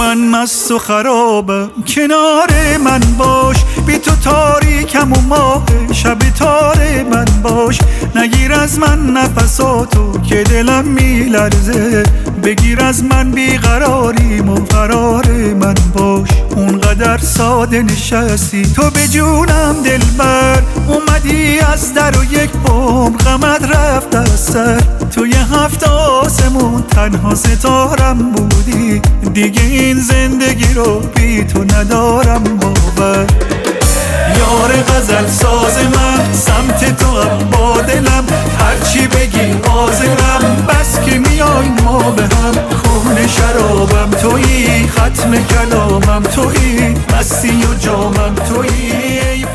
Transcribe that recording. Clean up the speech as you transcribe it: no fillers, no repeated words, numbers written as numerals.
من مست و خرابم، کنار من باش، بی تو تاریکم و ماه شب تار من باش. نگیر از من نفساتو که دلم میلرزه، بگیر از من بیقراریم و قرار من باش. اونقدر ساده نشستی تو به جونم دلبر، اومدی از در و یک عمر غمت رفت از سر. توی 7 آسمون تنها ستارم بودی، دیگه این زندگی رو بی تو ندارم باور. یار غزل ساز من، سمت تو هم با دلم، هرچی بگی حاضرم، بس که میای ما به هم. خون شرابم تویی، ختم کلامم تویی، مستی و جامم تویی.